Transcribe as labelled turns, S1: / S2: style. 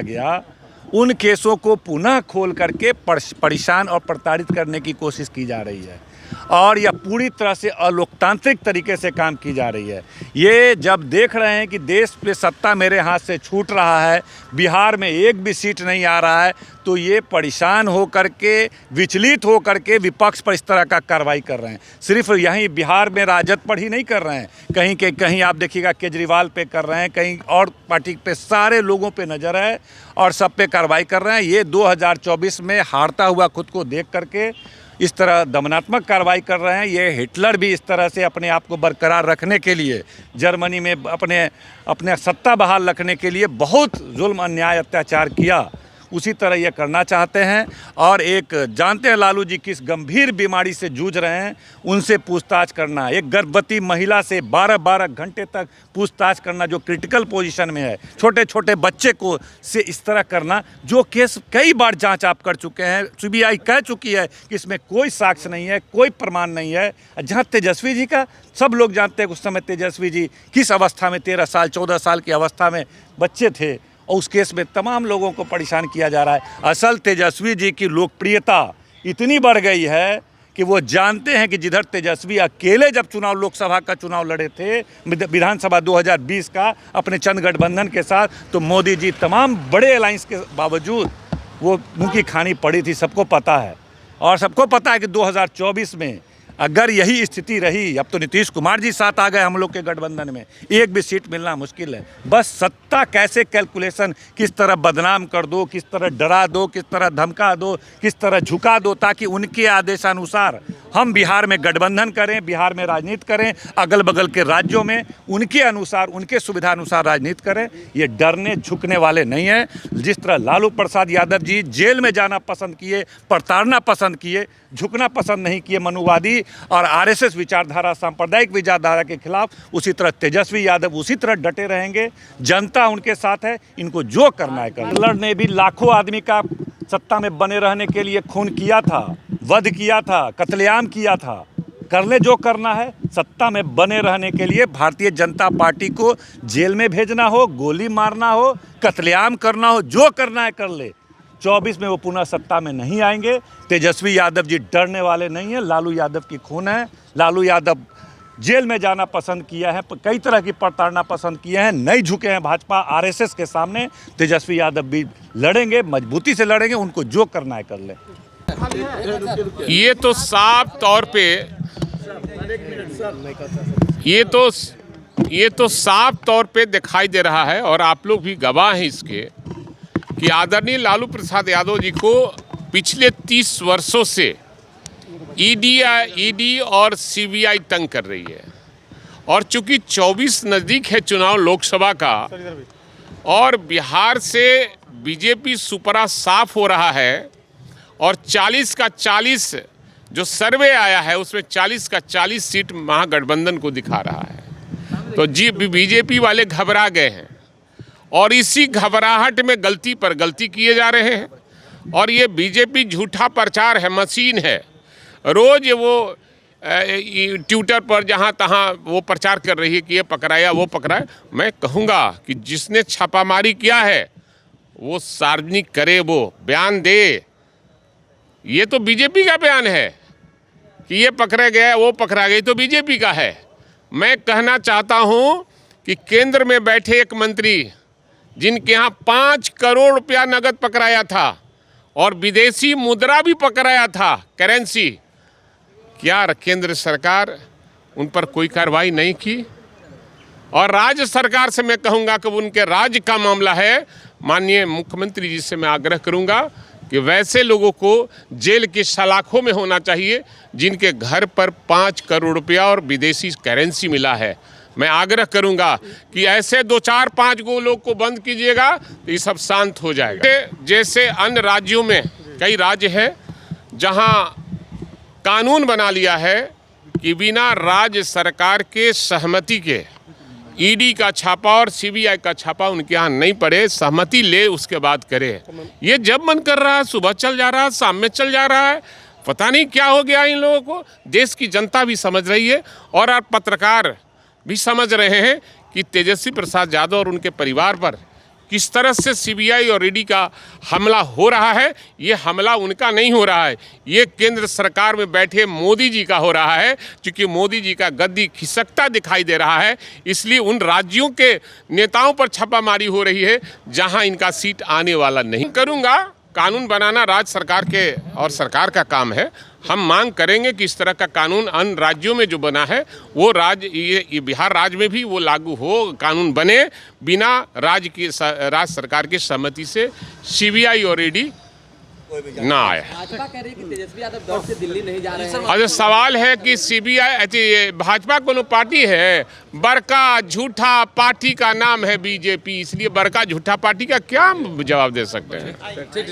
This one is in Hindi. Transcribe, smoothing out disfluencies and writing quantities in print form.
S1: गया, उन केसों को पुनः खोल करके परेशान और प्रताड़ित करने की कोशिश की जा रही है और यह पूरी तरह से अलोकतांत्रिक तरीके से काम की जा रही है। ये जब देख रहे हैं कि देश पे सत्ता मेरे हाथ से छूट रहा है, बिहार में एक भी सीट नहीं आ रहा है, तो ये परेशान हो करके, विचलित हो करके विपक्ष पर इस तरह का कार्रवाई कर रहे हैं। सिर्फ यहीं बिहार में राजद पर ही नहीं कर रहे हैं, कहीं के कहीं आप देखिएगा केजरीवाल पे कर रहे हैं, कहीं और पार्टी पे, सारे लोगों पे नज़र है और सब पे कार्रवाई कर रहे हैं। ये 2024 में हारता हुआ खुद को देख करके इस तरह दमनात्मक कार्रवाई कर रहे हैं। ये हिटलर भी इस तरह से अपने आप को बरकरार रखने के लिए, जर्मनी में अपने सत्ता बहाल रखने के लिए बहुत जुल्म, अन्याय, अत्याचार किया, उसी तरह ये करना चाहते हैं। और एक जानते हैं लालू जी किस गंभीर बीमारी से जूझ रहे हैं, उनसे पूछताछ करना, एक गर्भवती महिला से 12-12 घंटे तक पूछताछ करना जो क्रिटिकल पोजीशन में है, छोटे छोटे बच्चे को से इस तरह करना, जो केस कई बार जांच आप कर चुके हैं, सीबीआई कह चुकी है कि इसमें कोई साक्ष्य नहीं है, कोई प्रमाण नहीं है। जहाँ तेजस्वी जी का सब लोग जानते हैं उस समय तेजस्वी जी किस अवस्था में, 13 साल 14 साल की अवस्था में बच्चे थे, और उस केस में तमाम लोगों को परेशान किया जा रहा है। असल तेजस्वी जी की लोकप्रियता इतनी बढ़ गई है कि वो जानते हैं कि जिधर तेजस्वी अकेले जब चुनाव, लोकसभा का चुनाव लड़े थे, विधानसभा 2020 का अपने चंद गठबंधन के साथ, तो मोदी जी तमाम बड़े अलायंस के बावजूद वो मुँह की खानी पड़ी थी, सबको पता है। और सबको पता है कि 2024 में अगर यही स्थिति रही, अब तो नीतीश कुमार जी साथ आ गए हम लोग के गठबंधन में, एक भी सीट मिलना मुश्किल है। बस सत्ता कैसे कैलकुलेशन, किस तरह बदनाम कर दो, किस तरह डरा दो, किस तरह धमका दो, किस तरह झुका दो, ताकि उनके आदेशानुसार हम बिहार में गठबंधन करें, बिहार में राजनीति करें, अगल बगल के राज्यों में उनके अनुसार, उनके सुविधा अनुसार राजनीति करें। ये डरने झुकने वाले नहीं हैं। जिस तरह लालू प्रसाद यादव जी जेल में जाना पसंद किए, प्रताड़ना पसंद किए, झुकना पसंद नहीं किए मनुवादी और आरएसएस विचारधारा, सांप्रदायिक विचारधारा के खिलाफ, उसी तरह तेजस्वी यादव उसी तरह डटे रहेंगे। जनता उनके साथ है, इनको जो करना है कर। हिटलर ने भी लाखों आदमी का सत्ता में बने रहने के लिए खून किया था, वध किया था, कत्लेआम किया था। कर ले जो करना है, सत्ता में बने रहने के लिए भारतीय जनता पार्टी को जेल में भेजना हो, गोली मारना हो, कत्लेआम करना हो, जो करना है कर ले। 24 में वो पुनः सत्ता में नहीं आएंगे। तेजस्वी यादव जी डरने वाले नहीं हैं। लालू यादव की खून है। लालू यादव जेल में जाना पसंद किया है, कई तरह की प्रताड़ना पसंद किए हैं, नहीं झुके हैं भाजपा आरएसएस के सामने। तेजस्वी यादव भी लड़ेंगे, मजबूती से लड़ेंगे, उनको जो करना है कर ले।
S2: ये तो साफ तौर पे ये तो साफ तौर पे दिखाई दे रहा है, और आप लोग भी गवाह हैं इसके, कि आदरणीय लालू प्रसाद यादव जी को पिछले 30 वर्षों से ईडी और सीबीआई तंग कर रही है। और चूंकि 24 नज़दीक है चुनाव लोकसभा का, और बिहार से बीजेपी सुपरा साफ हो रहा है, और 40 का 40 जो सर्वे आया है उसमें 40 का 40 सीट महागठबंधन को दिखा रहा है। तो जी बीजेपी वाले घबरा गए हैं, और इसी घबराहट में गलती पर गलती किए जा रहे हैं। और ये बीजेपी झूठा प्रचार है, मशीन है। रोज वो ट्विटर पर जहाँ तहाँ वो प्रचार कर रही है कि ये पकड़ाया, वो पकड़ाया। मैं कहूँगा कि जिसने छापामारी किया है वो सार्वजनिक करे, वो बयान दे। ये तो बीजेपी का बयान है कि ये पकड़ा गया, वो पकड़ा गई, तो बीजेपी का है। मैं कहना चाहता हूँ कि केंद्र में बैठे एक मंत्री जिनके यहाँ 5 करोड़ रुपया नगद पकड़ाया था और विदेशी मुद्रा भी पकड़ाया था, करेंसी, क्या केंद्र सरकार उन पर कोई कार्रवाई नहीं की? और राज्य सरकार से मैं कहूँगा कि उनके राज्य का मामला है, माननीय मुख्यमंत्री जी से मैं आग्रह करूँगा कि वैसे लोगों को जेल की सलाखों में होना चाहिए जिनके घर पर 5 करोड़ रुपया और विदेशी करेंसी मिला है। मैं आग्रह करूंगा कि ऐसे 2-4-5 गो लोग को बंद कीजिएगा तो ये सब शांत हो जाएगा। जैसे अन्य राज्यों में कई राज्य हैं जहां कानून बना लिया है कि बिना राज्य सरकार के सहमति के ईडी का छापा और सीबीआई का छापा उनके यहाँ नहीं पड़े, सहमति ले उसके बाद करे। ये जब मन कर रहा है सुबह चल जा रहा है, शाम में चल जा रहा है, पता नहीं क्या हो गया इन लोगों को। देश की जनता भी समझ रही है और आप पत्रकार भी समझ रहे हैं कि तेजस्वी प्रसाद यादव और उनके परिवार पर किस तरह से सीबीआई और ईडी का हमला हो रहा है, ये हमला उनका नहीं हो रहा है, ये केंद्र सरकार में बैठे मोदी जी का हो रहा है। क्योंकि मोदी जी का गद्दी खिसकता दिखाई दे रहा है, इसलिए उन राज्यों के नेताओं पर छापामारी हो रही है जहां इनका सीट आने वाला नहीं। करूंगा, कानून बनाना राज्य सरकार के और सरकार का काम है। हम मांग करेंगे कि इस तरह का कानून अन्य राज्यों में जो बना है वो ये बिहार राज्य में भी वो लागू हो, कानून बने बिना राज्य सरकार की सहमति से सीबीआई और ईडी ना आए।
S3: भाजपा कह रही है कि तेजस्वी यादव दौड़ से दिल्ली नहीं जा रहे हैं।
S2: और सवाल है कि सीबीआई भाजपा कोनो पार्टी है? बड़का झूठा पार्टी का नाम है बीजेपी, इसलिए बड़का झूठा पार्टी का क्या जवाब दे सकते हैं।